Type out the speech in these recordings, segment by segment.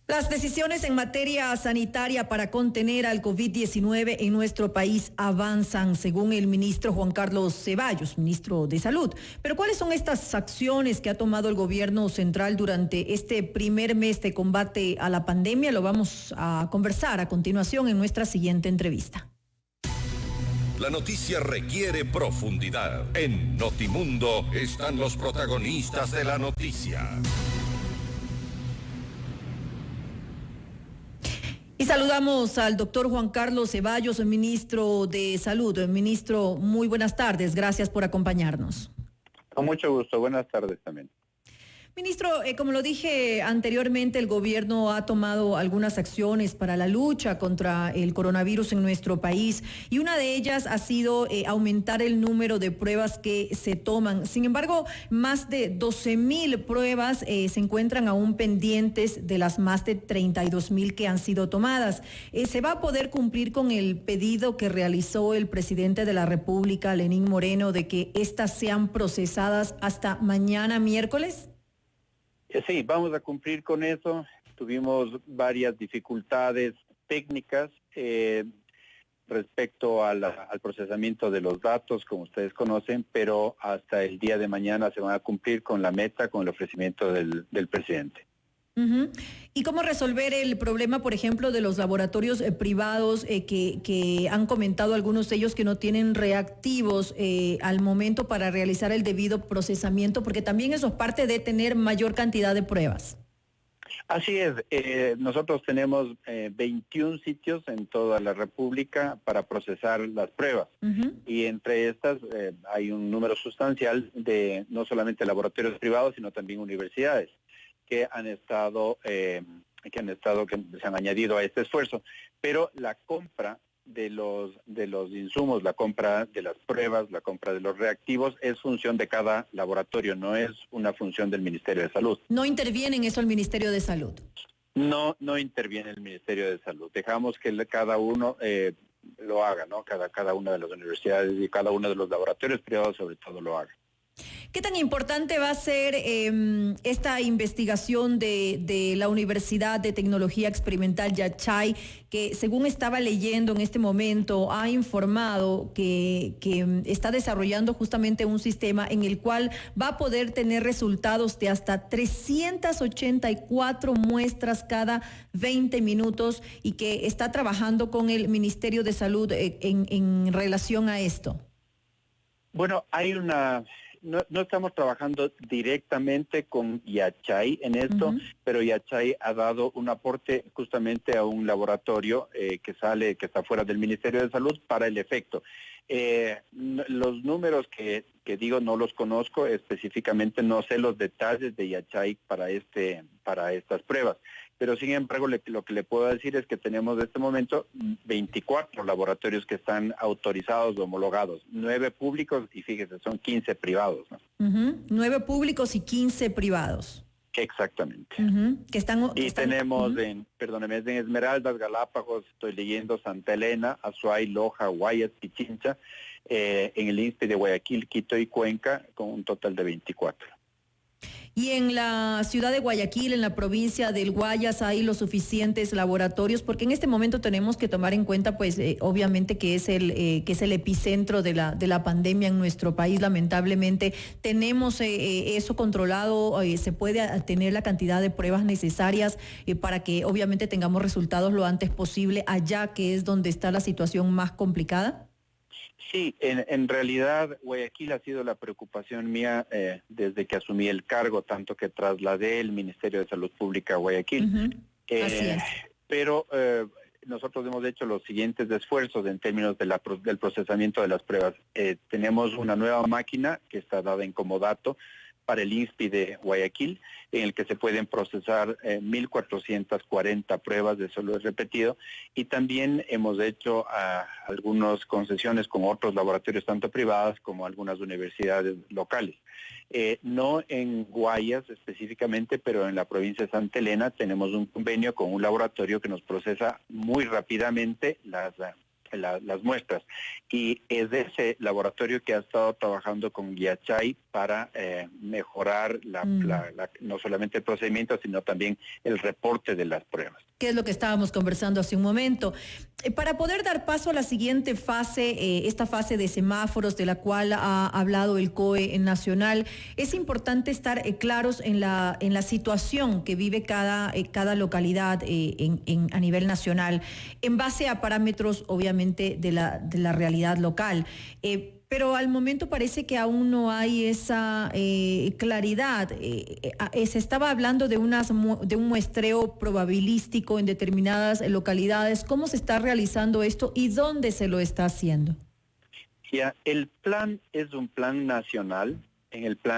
Las decisiones en materia sanitaria para contener al COVID-19 en nuestro país avanzan, según el ministro Juan Carlos Ceballos, ministro de Salud. Pero ¿cuáles son estas acciones que ha tomado el gobierno central durante este primer mes de combate a la pandemia? Lo vamos a conversar a continuación en nuestra siguiente entrevista. La noticia requiere profundidad. En Notimundo están los protagonistas de la noticia. Y saludamos al doctor Juan Carlos Ceballos, ministro de Salud. Ministro, muy buenas tardes. Gracias por acompañarnos. Con mucho gusto. Buenas tardes también. Ministro, como lo dije anteriormente, el gobierno ha tomado algunas acciones para la lucha contra el coronavirus en nuestro país y una de ellas ha sido aumentar el número de pruebas que se toman. Sin embargo, más de 12,000 pruebas se encuentran aún pendientes de las más de 32,000 que han sido tomadas. ¿Se va a poder cumplir con el pedido que realizó el presidente de la República, Lenín Moreno, de que estas sean procesadas hasta mañana miércoles? Sí, vamos a cumplir con eso. Tuvimos varias dificultades técnicas respecto al procesamiento de los datos, como ustedes conocen, pero hasta el día de mañana se van a cumplir con la meta, con el ofrecimiento del presidente. ¿Y cómo resolver el problema, por ejemplo, de los laboratorios privados que han comentado algunos de ellos que no tienen reactivos al momento para realizar el debido procesamiento? Porque también eso es parte de tener mayor cantidad de pruebas. Así es. Nosotros tenemos 21 sitios en toda la República para procesar las pruebas. Y entre estas hay un número sustancial de no solamente laboratorios privados, sino también universidades que se han añadido a este esfuerzo, pero la compra de los insumos, la compra de las pruebas, la compra de los reactivos es función de cada laboratorio, no es una función del Ministerio de Salud. ¿No interviene en eso el Ministerio de Salud? No interviene el Ministerio de Salud. Dejamos que cada uno lo haga, ¿no? Cada una de las universidades y cada uno de los laboratorios privados sobre todo lo haga. ¿Qué tan importante va a ser esta investigación de la Universidad de Tecnología Experimental Yachay, que según estaba leyendo en este momento, ha informado que está desarrollando justamente un sistema en el cual va a poder tener resultados de hasta 384 muestras cada 20 minutos y que está trabajando con el Ministerio de Salud en relación a esto? Bueno, No estamos trabajando directamente con Yachay en esto, pero Yachay ha dado un aporte justamente a un laboratorio que está fuera del Ministerio de Salud para el efecto. Los números que digo no los conozco específicamente, no sé los detalles de Yachay para estas pruebas, pero sin embargo lo que le puedo decir es que tenemos en este momento 24 laboratorios que están autorizados o homologados, 9 públicos y fíjese, son 15 privados, ¿no? 9 públicos y 15 privados. Exactamente. Tenemos en Esmeraldas, Galápagos, estoy leyendo Santa Elena, Azuay, Loja, Guayas, Pichincha, en el INSPE de Guayaquil, Quito y Cuenca, con un total de 24. Y en la ciudad de Guayaquil, en la provincia del Guayas, hay los suficientes laboratorios, porque en este momento tenemos que tomar en cuenta, pues, obviamente que es el epicentro de la pandemia en nuestro país. Lamentablemente, tenemos eso controlado, se puede tener la cantidad de pruebas necesarias para que obviamente tengamos resultados lo antes posible allá, que es donde está la situación más complicada. Sí, en realidad Guayaquil ha sido la preocupación mía desde que asumí el cargo, tanto que trasladé el Ministerio de Salud Pública a Guayaquil. Así es. Pero nosotros hemos hecho los siguientes esfuerzos en términos del procesamiento de las pruebas. Tenemos una nueva máquina que está dada en comodato para el INSPE de Guayaquil, en el que se pueden procesar 1,440 pruebas, de eso lo he repetido, y también hemos hecho algunas concesiones con otros laboratorios, tanto privadas como algunas universidades locales. No en Guayas específicamente, pero en la provincia de Santa Elena tenemos un convenio con un laboratorio que nos procesa muy rápidamente las muestras. Y es de ese laboratorio que ha estado trabajando con Yachay para mejorar no solamente el procedimiento, sino también el reporte de las pruebas. Que es lo que estábamos conversando hace un momento. Para poder dar paso a la siguiente fase, esta fase de semáforos de la cual ha hablado el COE nacional, es importante estar claros en la situación que vive cada localidad a nivel nacional, en base a parámetros, obviamente, de la realidad local. Pero al momento parece que aún no hay esa claridad. Se estaba hablando de un muestreo probabilístico en determinadas localidades. ¿Cómo se está realizando esto y dónde se lo está haciendo? Ya, el plan es un plan nacional.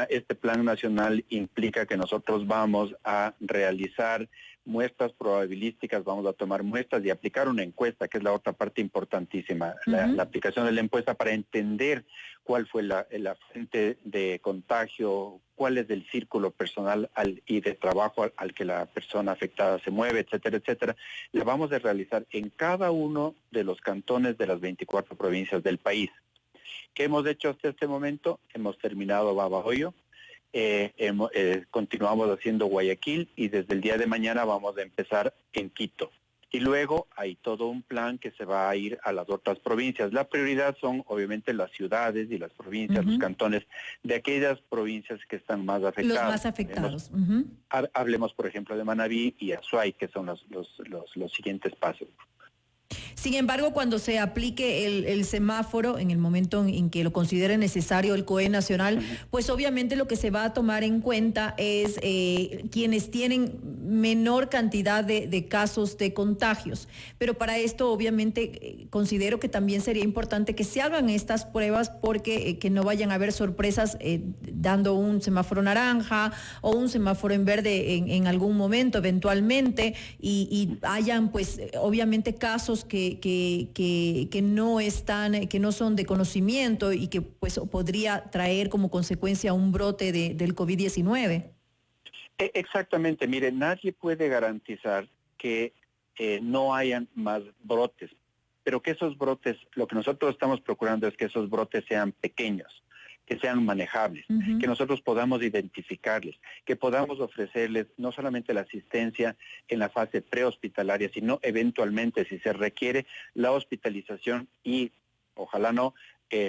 Este plan nacional implica que nosotros vamos a realizar muestras probabilísticas, vamos a tomar muestras y aplicar una encuesta, que es la otra parte importantísima, la aplicación de la encuesta para entender cuál fue la fuente de contagio, cuál es el círculo personal y de trabajo al que la persona afectada se mueve, etcétera, etcétera. La vamos a realizar en cada uno de los cantones de las 24 provincias del país. ¿Qué hemos hecho hasta este momento? Hemos terminado Babahoyo, continuamos haciendo Guayaquil y desde el día de mañana vamos a empezar en Quito. Y luego hay todo un plan que se va a ir a las otras provincias. La prioridad son obviamente las ciudades y las provincias, los cantones de aquellas provincias que están más afectadas. Los más afectados. Hablemos, por ejemplo, de Manabí y Azuay, que son los siguientes pasos. Sin embargo, cuando se aplique el semáforo, en el momento en que lo considere necesario el COE nacional, pues obviamente lo que se va a tomar en cuenta es quienes tienen menor cantidad de casos de contagios. Pero para esto, obviamente, considero que también sería importante que se hagan estas pruebas porque que no vayan a haber sorpresas dando un semáforo naranja o un semáforo en verde en algún momento, eventualmente, y hayan, pues, obviamente casos que no son de conocimiento y que pues podría traer como consecuencia un brote del COVID-19. Exactamente, mire, nadie puede garantizar que no hayan más brotes, pero que esos brotes, lo que nosotros estamos procurando es que esos brotes sean pequeños, que sean manejables, que nosotros podamos identificarles, que podamos ofrecerles no solamente la asistencia en la fase prehospitalaria, sino eventualmente, si se requiere, la hospitalización y, ojalá no,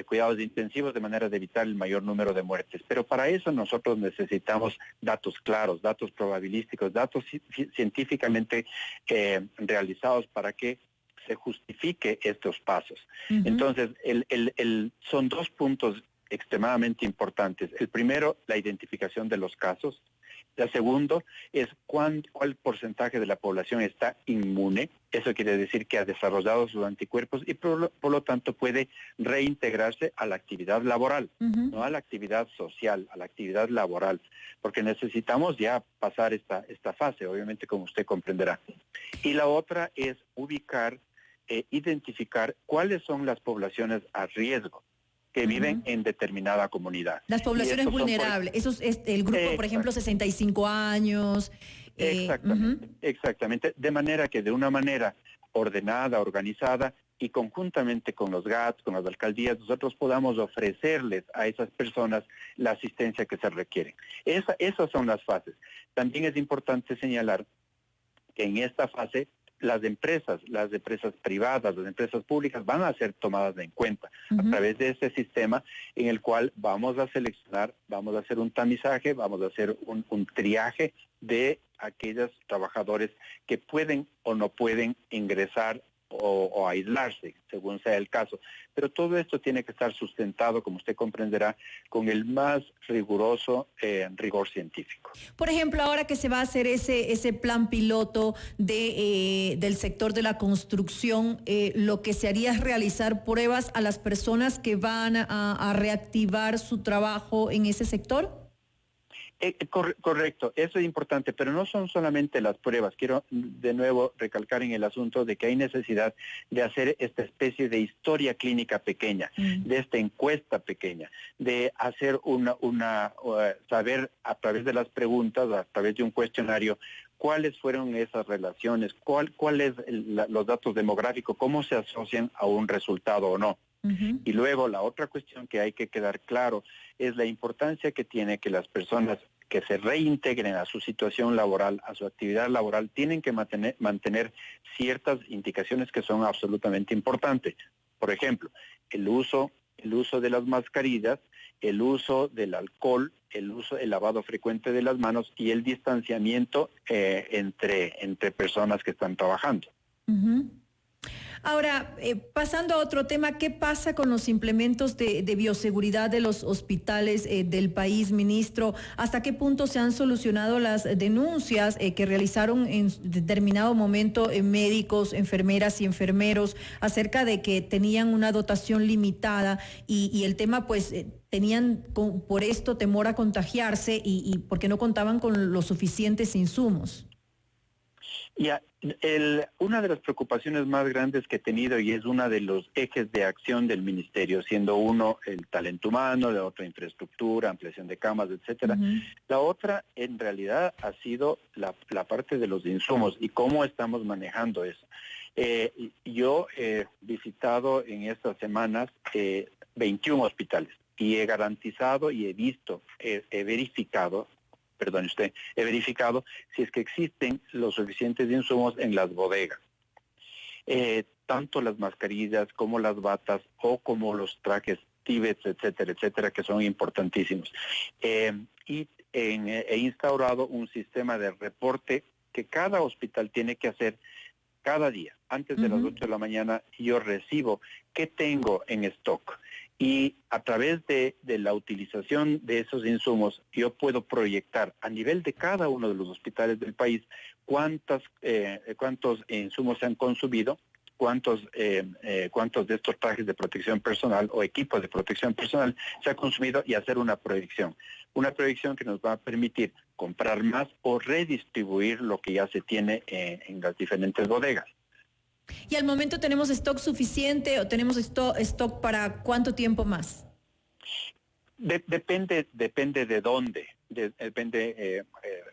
cuidados intensivos de manera de evitar el mayor número de muertes. Pero para eso nosotros necesitamos datos claros, datos probabilísticos, datos científicamente realizados para que se justifique estos pasos. Entonces, son dos puntos extremadamente importantes. El primero, la identificación de los casos. El segundo es cuál porcentaje de la población está inmune. Eso quiere decir que ha desarrollado sus anticuerpos y por lo tanto puede reintegrarse a la actividad laboral, no a la actividad social, a la actividad laboral, porque necesitamos ya pasar esta fase, obviamente, como usted comprenderá. Y la otra es identificar cuáles son las poblaciones a riesgo que viven en determinada comunidad. Las poblaciones vulnerables, eso es el grupo, por ejemplo, 65 años. Exactamente, de manera que de una manera ordenada, organizada y conjuntamente con los GATS, con las alcaldías, nosotros podamos ofrecerles a esas personas la asistencia que se requiere. Esas son las fases. También es importante señalar que en esta fase las empresas privadas, las empresas públicas van a ser tomadas en cuenta a través de ese sistema en el cual vamos a seleccionar, vamos a hacer un tamizaje, vamos a hacer un triaje de aquellos trabajadores que pueden o no pueden ingresar o aislarse, según sea el caso. Pero todo esto tiene que estar sustentado, como usted comprenderá, con el más riguroso rigor científico. Por ejemplo, ahora que se va a hacer ese plan piloto del sector de la construcción, lo que se haría es realizar pruebas a las personas que van a reactivar su trabajo en ese sector. Correcto, eso es importante, pero no son solamente las pruebas. Quiero de nuevo recalcar en el asunto de que hay necesidad de hacer esta especie de historia clínica pequeña, de esta encuesta pequeña, de hacer saber a través de las preguntas, a través de un cuestionario, cuáles fueron esas relaciones, cuál es los datos demográficos, cómo se asocian a un resultado o no. Y luego la otra cuestión que hay que quedar claro es la importancia que tiene que las personas que se reintegren a su situación laboral, a su actividad laboral, tienen que mantener ciertas indicaciones que son absolutamente importantes. Por ejemplo, el uso de las mascarillas, el uso del alcohol, el lavado frecuente de las manos y el distanciamiento entre personas que están trabajando. Ahora, pasando a otro tema, ¿qué pasa con los implementos de bioseguridad de los hospitales del país, ministro? ¿Hasta qué punto se han solucionado las denuncias que realizaron en determinado momento médicos, enfermeras y enfermeros acerca de que tenían una dotación limitada y el tema pues tenían por esto temor a contagiarse y porque no contaban con los suficientes insumos? Una de las preocupaciones más grandes que he tenido y es uno de los ejes de acción del ministerio, siendo uno el talento humano, la otra infraestructura, ampliación de camas, etcétera. La otra en realidad ha sido la parte de los insumos y cómo estamos manejando eso. Yo he visitado en estas semanas 21 hospitales y he garantizado y he verificado si es que existen los suficientes insumos en las bodegas. Tanto las mascarillas como las batas o como los trajes tíbets, etcétera, que son importantísimos. He instaurado un sistema de reporte que cada hospital tiene que hacer cada día. Antes de las 8 de la mañana yo recibo qué tengo en stock. Y a través de la utilización de esos insumos, yo puedo proyectar a nivel de cada uno de los hospitales del país cuántos insumos se han consumido, cuántos de estos trajes de protección personal o equipos de protección personal se ha consumido y hacer una proyección. Una proyección que nos va a permitir comprar más o redistribuir lo que ya se tiene en las diferentes bodegas. ¿Y al momento tenemos stock suficiente o tenemos stock para cuánto tiempo más? Depende de dónde. Depende,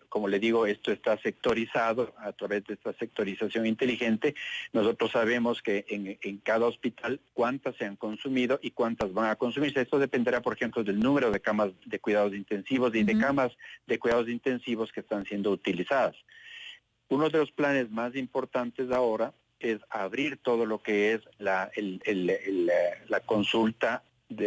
como le digo, esto está sectorizado a través de esta sectorización inteligente. Nosotros sabemos que en cada hospital cuántas se han consumido y cuántas van a consumirse. Esto dependerá, por ejemplo, del número de camas de cuidados intensivos y de camas de cuidados intensivos que están siendo utilizadas. Uno de los planes más importantes ahora es abrir todo lo que es la consulta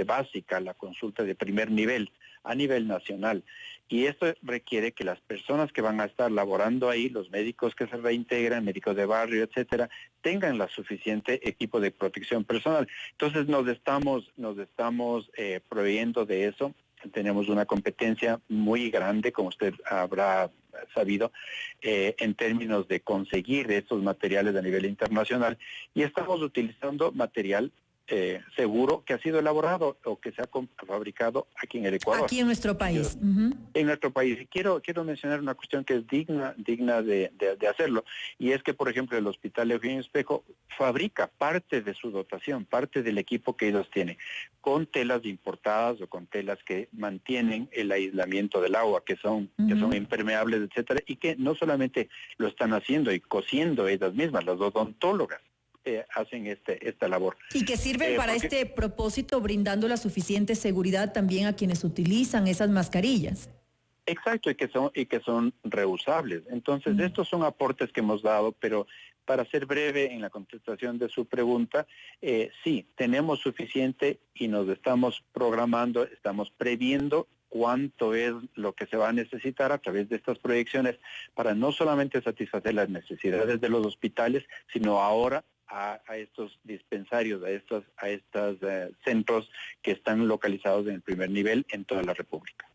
básica, la consulta de primer nivel a nivel nacional. Y esto requiere que las personas que van a estar laborando ahí, los médicos que se reintegran, médicos de barrio, etcétera, tengan la suficiente equipo de protección personal. Entonces nos estamos proveyendo de eso. Tenemos una competencia muy grande, como usted habrá sabido, en términos de conseguir estos materiales a nivel internacional, y estamos utilizando material seguro que ha sido elaborado o que se ha fabricado aquí en el Ecuador. Aquí en nuestro país. En nuestro país. Y quiero mencionar una cuestión que es digna de hacerlo, y es que, por ejemplo, el Hospital Eugenio Espejo fabrica parte de su dotación, parte del equipo que ellos tienen, con telas importadas o con telas que mantienen el aislamiento del agua, que son impermeables, etcétera, y que no solamente lo están haciendo y cosiendo ellas mismas, las odontólogas, hacen esta labor. Y que sirven para este propósito, brindando la suficiente seguridad también a quienes utilizan esas mascarillas. Exacto, y que son reusables. Entonces, estos son aportes que hemos dado, pero para ser breve en la contestación de su pregunta, sí, tenemos suficiente y nos estamos programando, estamos previendo cuánto es lo que se va a necesitar a través de estas proyecciones para no solamente satisfacer las necesidades de los hospitales, sino ahora a estos dispensarios, a estos centros que están localizados en el primer nivel en toda la República.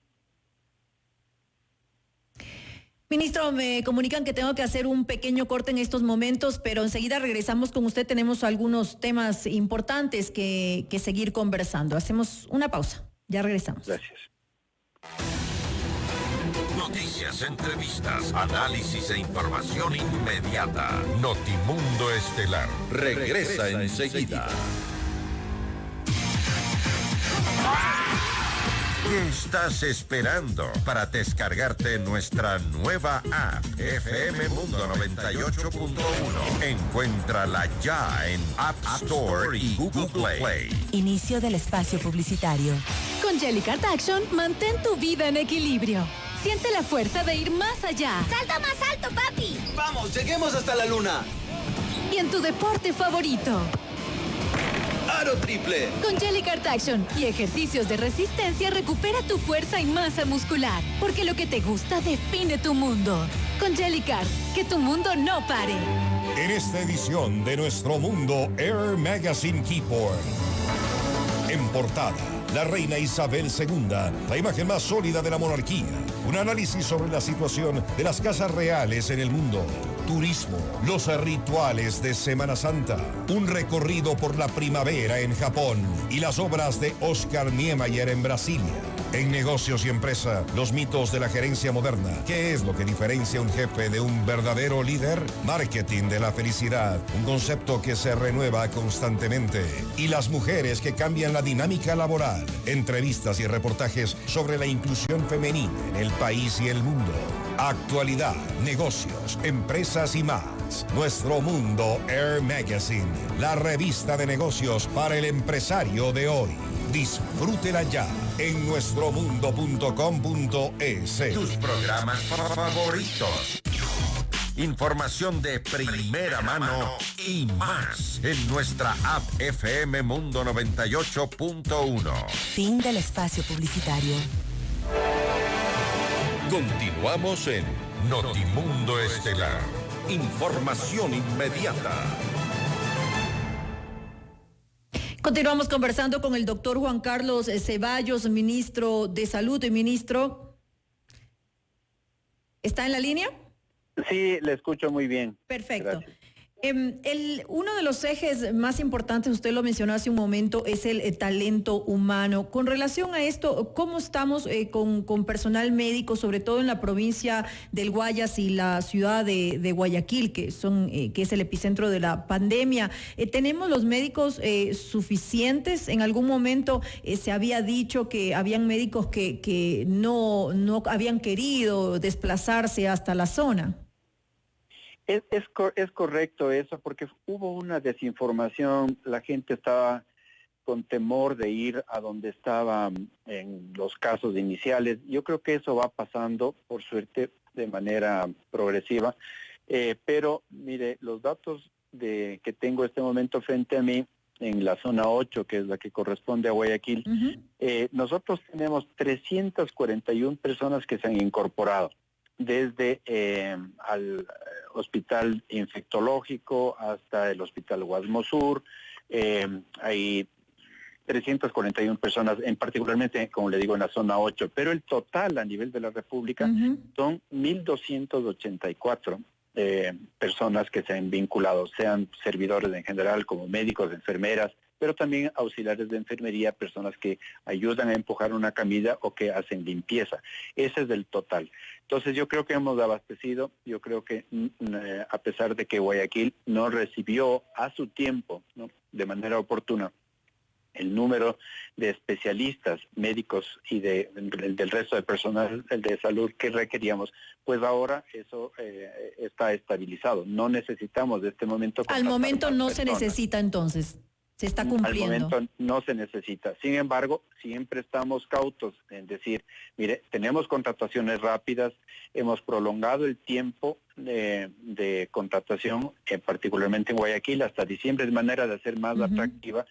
Ministro, me comunican que tengo que hacer un pequeño corte en estos momentos, pero enseguida regresamos con usted. Tenemos algunos temas importantes que seguir conversando. Hacemos una pausa. Ya regresamos. Gracias. Noticias, entrevistas, análisis e información inmediata. Notimundo Estelar regresa enseguida. ¿Qué estás esperando para descargarte nuestra nueva app FM Mundo 98.1? Encuéntrala ya en App Store y Google Play. Inicio del espacio publicitario. Con Jellycart Action, mantén tu vida en equilibrio. Siente la fuerza de ir más allá. ¡Salta más alto, papi! ¡Vamos, lleguemos hasta la luna! Y en tu deporte favorito. ¡Aro triple! Con Jellycart Action y ejercicios de resistencia recupera tu fuerza y masa muscular. Porque lo que te gusta define tu mundo. Con Jellycart, que tu mundo no pare. En esta edición de Nuestro Mundo Air Magazine Keyboard. En portada, la reina Isabel II, la imagen más sólida de la monarquía. Un análisis sobre la situación de las casas reales en el mundo. Turismo, los rituales de Semana Santa, un recorrido por la primavera en Japón y las obras de Oscar Niemeyer en Brasilia. En negocios y empresa, los mitos de la gerencia moderna. ¿Qué es lo que diferencia a un jefe de un verdadero líder? Marketing de la felicidad, un concepto que se renueva constantemente. Y las mujeres que cambian la dinámica laboral. Entrevistas y reportajes sobre la inclusión femenina en el país y el mundo. Actualidad, negocios, empresas y más. Nuestro Mundo Air Magazine, la revista de negocios para el empresario de hoy. Disfrútela ya en nuestromundo.com.es. Tus programas favoritos. Información de primera mano y más en nuestra app FM Mundo 98.1. Fin del espacio publicitario. Continuamos en Notimundo Estelar. Información inmediata. Continuamos conversando con el doctor Juan Carlos Ceballos, ministro de Salud. Ministro, ¿está en la línea? Sí, le escucho muy bien. Perfecto. Gracias. Uno de los ejes más importantes, usted lo mencionó hace un momento, es el talento humano. Con relación a esto, ¿cómo estamos con personal médico, sobre todo en la provincia del Guayas y la ciudad de Guayaquil, que es el epicentro de la pandemia? ¿Tenemos los médicos suficientes? En algún momento se había dicho que habían médicos que no habían querido desplazarse hasta la zona. Es correcto eso, porque hubo una desinformación, la gente estaba con temor de ir a donde estaban en los casos iniciales. Yo creo que eso va pasando, por suerte, de manera progresiva, pero mire, los datos que tengo en este momento frente a mí, en la zona 8, que es la que corresponde a Guayaquil, nosotros tenemos 341 personas que se han incorporado, desde al hospital infectológico hasta el hospital Guasmo Sur. Hay 341 personas, particularmente, como le digo, en la zona 8, pero el total a nivel de la República son 1.284 personas que se han vinculado, sean servidores en general como médicos, enfermeras, pero también auxiliares de enfermería, personas que ayudan a empujar una camilla o que hacen limpieza. Ese es el total. Entonces yo creo que hemos abastecido, yo creo que a pesar de que Guayaquil no recibió a su tiempo, ¿no?, de manera oportuna, el número de especialistas, médicos y del resto de personal de salud que requeríamos, pues ahora eso está estabilizado. No necesitamos de este momento... Al momento no se necesita entonces. Se está cumpliendo. Al momento no se necesita. Sin embargo, siempre estamos cautos en decir, mire, tenemos contrataciones rápidas, hemos prolongado el tiempo de contratación, particularmente en Guayaquil, hasta diciembre, de manera de hacer más atractiva.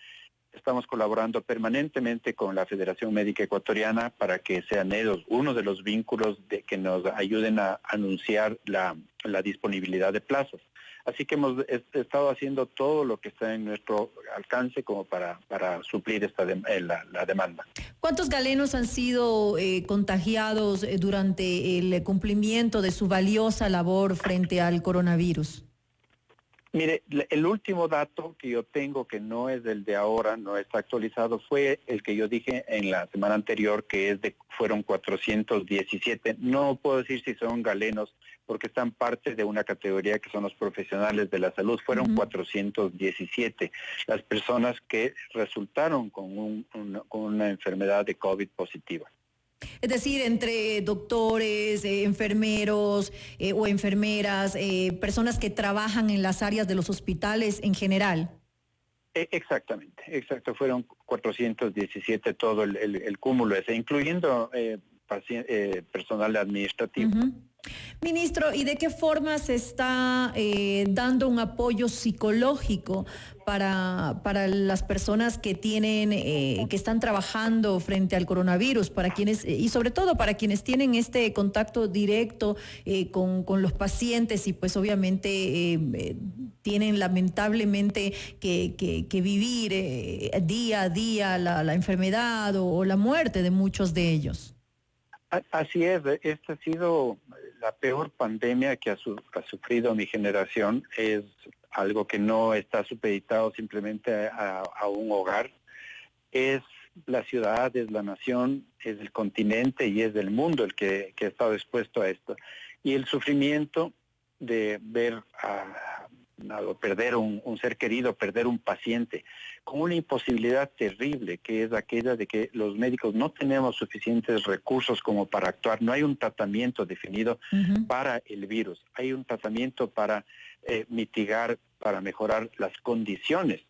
Estamos colaborando permanentemente con la Federación Médica Ecuatoriana para que sean ellos uno de los vínculos que nos ayuden a anunciar la disponibilidad de plazas. Así que hemos estado haciendo todo lo que está en nuestro alcance como para suplir la demanda. ¿Cuántos galenos han sido contagiados durante el cumplimiento de su valiosa labor frente al coronavirus? Mire, el último dato que yo tengo, que no es el de ahora, no está actualizado, fue el que yo dije en la semana anterior, que fueron 417. No puedo decir si son galenos, porque están parte de una categoría que son los profesionales de la salud. Fueron 417 las personas que resultaron con una enfermedad de COVID positiva. Es decir, entre doctores, enfermeros o enfermeras, personas que trabajan en las áreas de los hospitales en general. Exactamente, exacto. Fueron 417 todo el cúmulo ese, incluyendo personal administrativo. Uh-huh. Ministro, ¿y de qué forma se está dando un apoyo psicológico para las personas que tienen, que están trabajando frente al coronavirus, para quienes, y sobre todo para quienes tienen este contacto directo con los pacientes y pues obviamente tienen lamentablemente que vivir día a día la enfermedad o la muerte de muchos de ellos? Así es, esta ha sido la peor pandemia que ha sufrido mi generación. Es algo que no está supeditado simplemente a un hogar. Es la ciudad, es la nación, es el continente y es el mundo el que ha estado expuesto a esto. Y el sufrimiento de ver perder un ser querido, perder un paciente, con una imposibilidad terrible que es aquella de que los médicos no tenemos suficientes recursos como para actuar. No hay un tratamiento definido para el virus, hay un tratamiento para mitigar, para mejorar las condiciones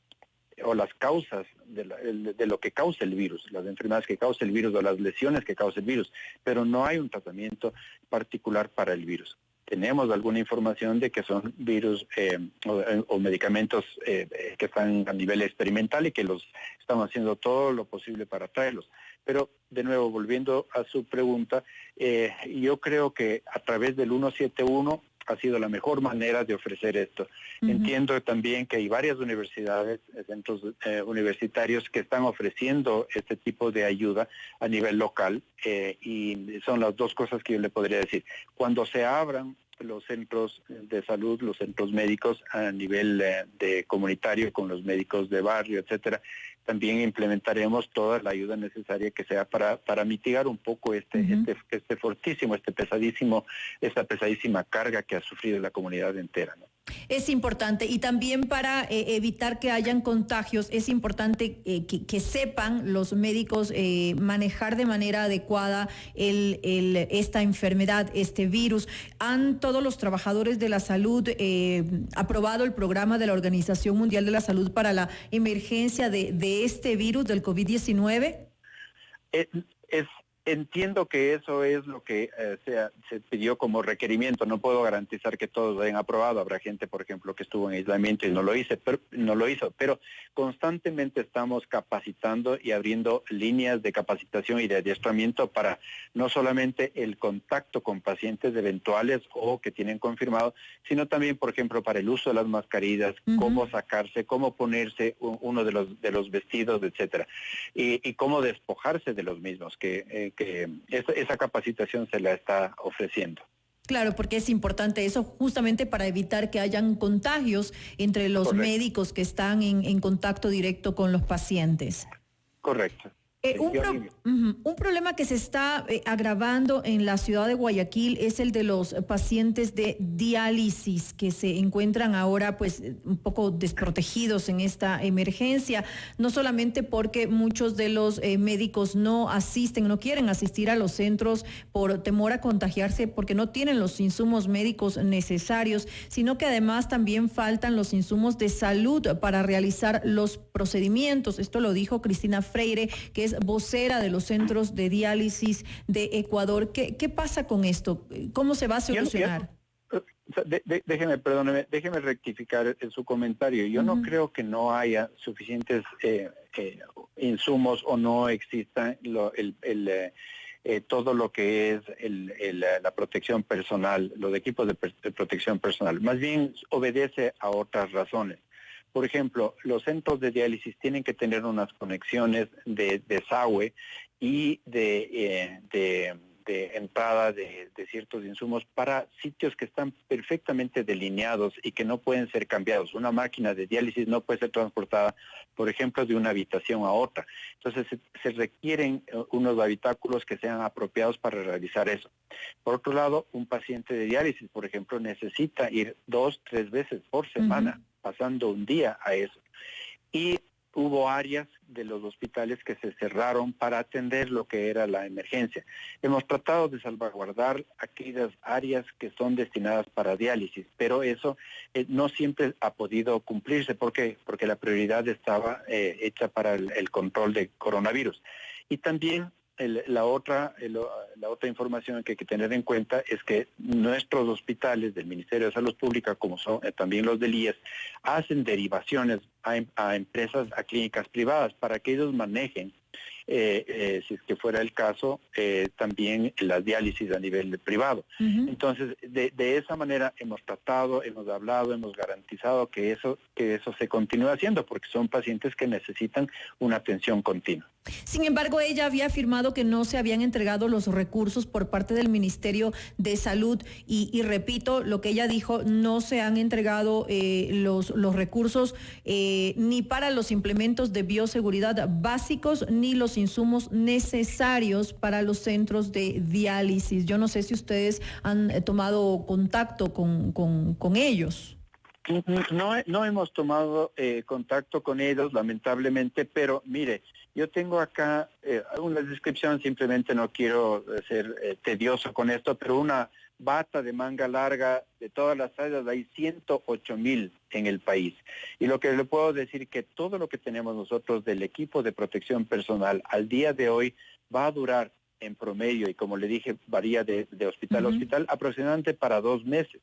o las causas de lo que causa el virus, las enfermedades que causa el virus o las lesiones que causa el virus, pero no hay un tratamiento particular para el virus. Tenemos alguna información de que son virus o medicamentos que están a nivel experimental y que los estamos haciendo todo lo posible para traerlos. Pero, de nuevo, volviendo a su pregunta, yo creo que a través del 171 ha sido la mejor manera de ofrecer esto. Uh-huh. Entiendo también que hay varias universidades, centros universitarios que están ofreciendo este tipo de ayuda a nivel local y son las dos cosas que yo le podría decir. Cuando se abran los centros de salud, los centros médicos a nivel de comunitario con los médicos de barrio, etcétera, también implementaremos toda la ayuda necesaria que sea para mitigar un poco esta pesadísima carga que ha sufrido la comunidad entera, ¿no? Es importante, y también para evitar que hayan contagios, es importante que sepan los médicos manejar de manera adecuada esta enfermedad, este virus. ¿Han todos los trabajadores de la salud aprobado el programa de la Organización Mundial de la Salud para la emergencia de este virus del COVID-19? Entiendo que eso es lo que se pidió como requerimiento. No puedo garantizar que todos lo hayan aprobado. Habrá gente, por ejemplo, que estuvo en aislamiento y no lo hizo. Pero constantemente estamos capacitando y abriendo líneas de capacitación y de adiestramiento para no solamente el contacto con pacientes eventuales o que tienen confirmado, sino también, por ejemplo, para el uso de las mascarillas, cómo sacarse, cómo ponerse uno de los vestidos, etcétera, y cómo despojarse de los mismos, que esa capacitación se la está ofreciendo. Claro, porque es importante eso justamente para evitar que hayan contagios entre los Correcto. médicos que están en contacto directo con los pacientes. Correcto. Un problema que se está agravando en la ciudad de Guayaquil es el de los pacientes de diálisis que se encuentran ahora pues un poco desprotegidos en esta emergencia, no solamente porque muchos de los médicos no quieren asistir a los centros por temor a contagiarse porque no tienen los insumos médicos necesarios, sino que además también faltan los insumos de salud para realizar los procedimientos. Esto lo dijo Cristina Freire, que es vocera de los centros de diálisis de Ecuador. ¿Qué pasa con esto? ¿Cómo se va a solucionar? Déjeme rectificar en su comentario. Yo no creo que no haya suficientes insumos o no exista todo lo que es la protección personal, los equipos de protección personal. Más bien obedece a otras razones. Por ejemplo, los centros de diálisis tienen que tener unas conexiones de desagüe y de entrada de ciertos insumos para sitios que están perfectamente delineados y que no pueden ser cambiados. Una máquina de diálisis no puede ser transportada, por ejemplo, de una habitación a otra. Entonces, se requieren unos habitáculos que sean apropiados para realizar eso. Por otro lado, un paciente de diálisis, por ejemplo, necesita ir 2-3 veces por semana, pasando un día a eso. Y hubo áreas de los hospitales que se cerraron para atender lo que era la emergencia. Hemos tratado de salvaguardar aquellas áreas que son destinadas para diálisis, pero eso no siempre ha podido cumplirse. ¿Por qué? Porque la prioridad estaba hecha para el control de coronavirus. Y también la otra información que hay que tener en cuenta es que nuestros hospitales del Ministerio de Salud Pública, como son también los del IES, hacen derivaciones a empresas, a clínicas privadas, para que ellos manejen, si es que fuera el caso, también la diálisis a nivel privado. Entonces, de esa manera hemos tratado, hemos hablado, hemos garantizado que eso se continúe haciendo, porque son pacientes que necesitan una atención continua. Sin embargo, ella había afirmado que no se habían entregado los recursos por parte del Ministerio de Salud y repito lo que ella dijo, no se han entregado los recursos ni para los implementos de bioseguridad básicos ni los insumos necesarios para los centros de diálisis. Yo no sé si ustedes han tomado contacto con ellos. No hemos tomado contacto con ellos, lamentablemente, pero mire, yo tengo acá una descripción, simplemente no quiero ser tedioso con esto, pero una bata de manga larga de todas las tallas, hay 108,000 en el país. Y lo que le puedo decir que todo lo que tenemos nosotros del equipo de protección personal al día de hoy va a durar en promedio, y como le dije, varía de hospital a hospital, aproximadamente para 2 meses.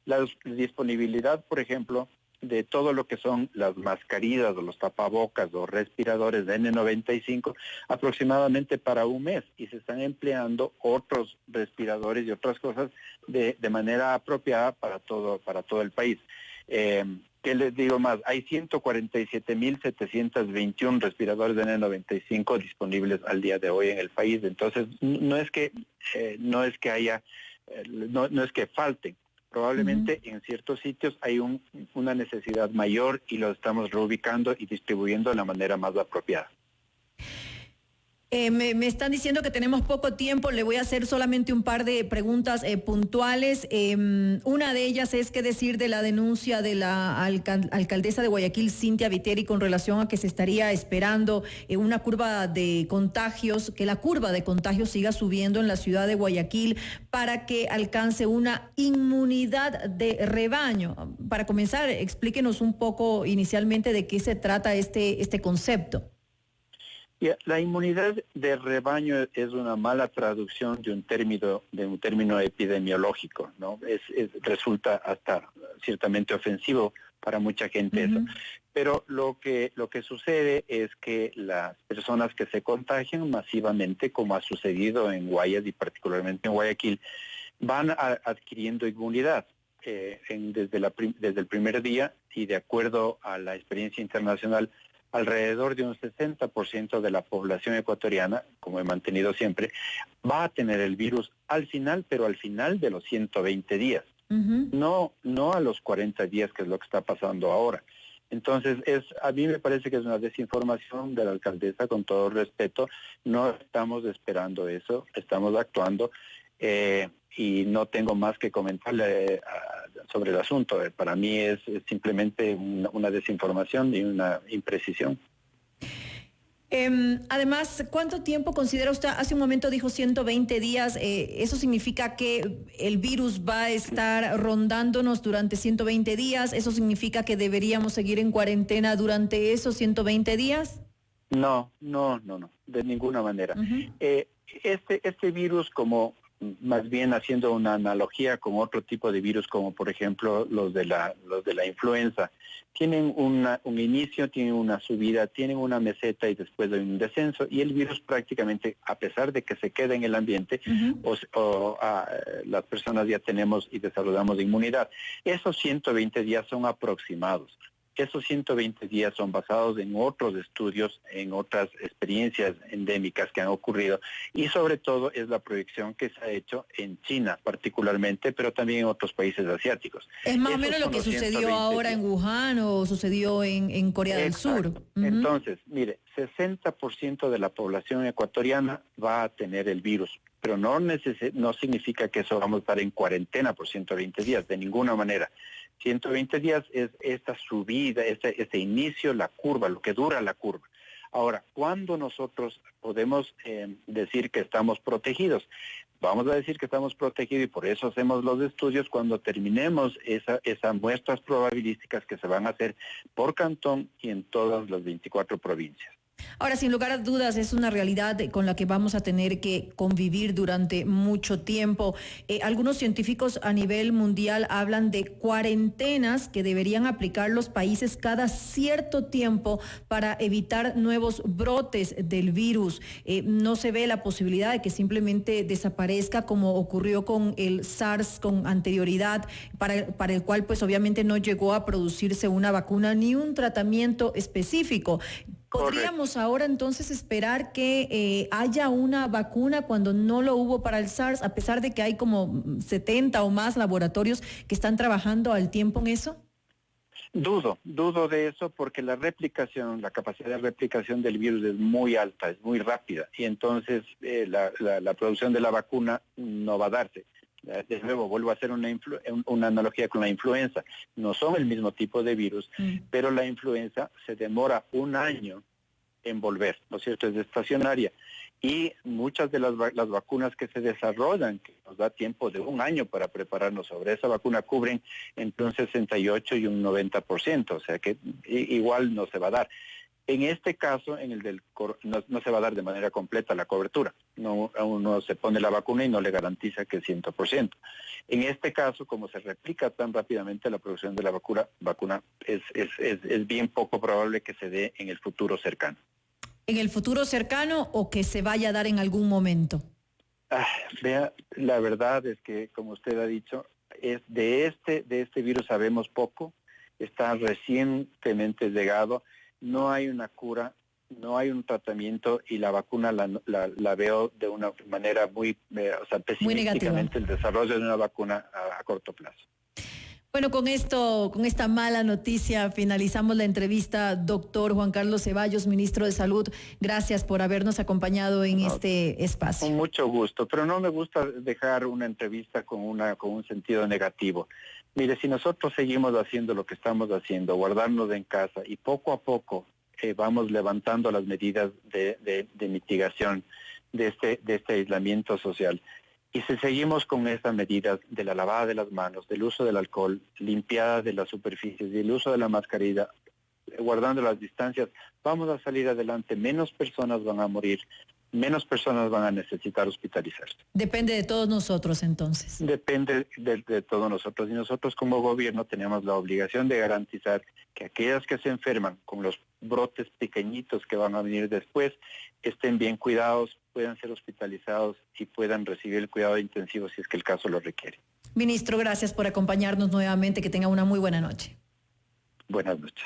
La disponibilidad, por ejemplo, de todo lo que son las mascarillas o los tapabocas o respiradores de N95 aproximadamente para 1 mes, y se están empleando otros respiradores y otras cosas de manera apropiada para todo el país. ¿Qué les digo más? Hay 147,721 respiradores de N95 disponibles al día de hoy en el país. Entonces, no es que falten. Probablemente en ciertos sitios hay una necesidad mayor y lo estamos reubicando y distribuyendo de la manera más apropiada. Me están diciendo que tenemos poco tiempo, le voy a hacer solamente un par de preguntas puntuales. Una de ellas es qué decir de la denuncia de la alcaldesa de Guayaquil, Cintia Viteri, con relación a que se estaría esperando una curva de contagios, que la curva de contagios siga subiendo en la ciudad de Guayaquil para que alcance una inmunidad de rebaño. Para comenzar, explíquenos un poco inicialmente de qué se trata este concepto. La inmunidad de rebaño es una mala traducción de un término epidemiológico, ¿no? Resulta hasta ciertamente ofensivo para mucha gente eso. Pero lo que sucede es que las personas que se contagian masivamente, como ha sucedido en Guayas y particularmente en Guayaquil, van adquiriendo inmunidad desde el primer día, y de acuerdo a la experiencia internacional, alrededor de un 60% de la población ecuatoriana, como he mantenido siempre, va a tener el virus al final, pero al final de los 120 días, no a los 40 días, que es lo que está pasando ahora. Entonces, a mí me parece que es una desinformación de la alcaldesa, con todo respeto. No estamos esperando eso, estamos actuando. Y no tengo más que comentarle sobre el asunto. Para mí es simplemente una desinformación y una imprecisión. Además, ¿cuánto tiempo considera usted? Hace un momento dijo 120 días. ¿Eso significa que el virus va a estar rondándonos durante 120 días? ¿Eso significa que deberíamos seguir en cuarentena durante esos 120 días? No, de ninguna manera. Este virus, como más bien haciendo una analogía con otro tipo de virus, como por ejemplo los de la influenza, tienen un inocio, tienen una subida, tienen una meseta y después hay un descenso, y el virus prácticamente, a pesar de que se queda en el ambiente, las personas ya tenemos y desarrollamos inmunidad. Esos 120 días son aproximados. Esos 120 días son basados en otros estudios, en otras experiencias endémicas que han ocurrido, y sobre todo es la proyección que se ha hecho en China particularmente, pero también en otros países asiáticos. ¿Es más o menos lo que sucedió ahora en Wuhan o sucedió en Corea del Sur? Entonces, mire, 60% de la población ecuatoriana va a tener el virus, pero no significa que eso vamos a estar en cuarentena por 120 días, de ninguna manera. 120 días es esta subida, este inicio, la curva, lo que dura la curva. Ahora, ¿cuándo nosotros podemos decir que estamos protegidos? Vamos a decir que estamos protegidos y por eso hacemos los estudios cuando terminemos esas muestras probabilísticas que se van a hacer por cantón y en todas las 24 provincias. Ahora, sin lugar a dudas, es una realidad con la que vamos a tener que convivir durante mucho tiempo. Algunos científicos a nivel mundial hablan de cuarentenas que deberían aplicar los países cada cierto tiempo para evitar nuevos brotes del virus. No se ve la posibilidad de que simplemente desaparezca como ocurrió con el SARS con anterioridad, para el cual pues obviamente no llegó a producirse una vacuna ni un tratamiento específico. ¿Podríamos ahora entonces esperar que haya una vacuna cuando no lo hubo para el SARS, a pesar de que hay como 70 o más laboratorios que están trabajando al tiempo en eso? Dudo de eso porque la capacidad de replicación del virus es muy alta, es muy rápida y entonces la producción de la vacuna no va a darse. De nuevo, vuelvo a hacer una analogía con la influenza. No son el mismo tipo de virus, pero la influenza se demora un año en volver, ¿no es cierto? Es estacionaria. Y muchas de las vacunas que se desarrollan, que nos da tiempo de un año para prepararnos sobre esa vacuna, cubren entre un 68 y un 90%, o sea que igual no se va a dar. En este caso, no se va a dar de manera completa la cobertura. Uno se pone la vacuna y no le garantiza que es 100%. En este caso, como se replica tan rápidamente la producción de la vacuna es bien poco probable que se dé en el futuro cercano. ¿En el futuro cercano o que se vaya a dar en algún momento? Vea, la verdad es que, como usted ha dicho, de este virus sabemos poco, está recientemente llegado. No hay una cura, no hay un tratamiento y la vacuna la veo de una manera muy pesimísticamente el desarrollo de una vacuna a corto plazo. Bueno, con esta mala noticia finalizamos la entrevista. Doctor Juan Carlos Ceballos, ministro de Salud, gracias por habernos acompañado en este espacio. Con mucho gusto, pero no me gusta dejar una entrevista con un sentido negativo. Mire, si nosotros seguimos haciendo lo que estamos haciendo, guardarnos en casa y poco a poco vamos levantando las medidas de mitigación de este aislamiento social, y si seguimos con estas medidas de la lavada de las manos, del uso del alcohol, limpiada de las superficies y el uso de la mascarilla, guardando las distancias, vamos a salir adelante. Menos personas van a morir, menos personas van a necesitar hospitalizarse. Depende de todos nosotros entonces. Depende de todos nosotros y nosotros como gobierno tenemos la obligación de garantizar que aquellas que se enferman con los brotes pequeñitos que van a venir después estén bien cuidados, puedan ser hospitalizados y puedan recibir el cuidado intensivo si es que el caso lo requiere. Ministro, gracias por acompañarnos nuevamente, que tenga una muy buena noche. Buenas noches.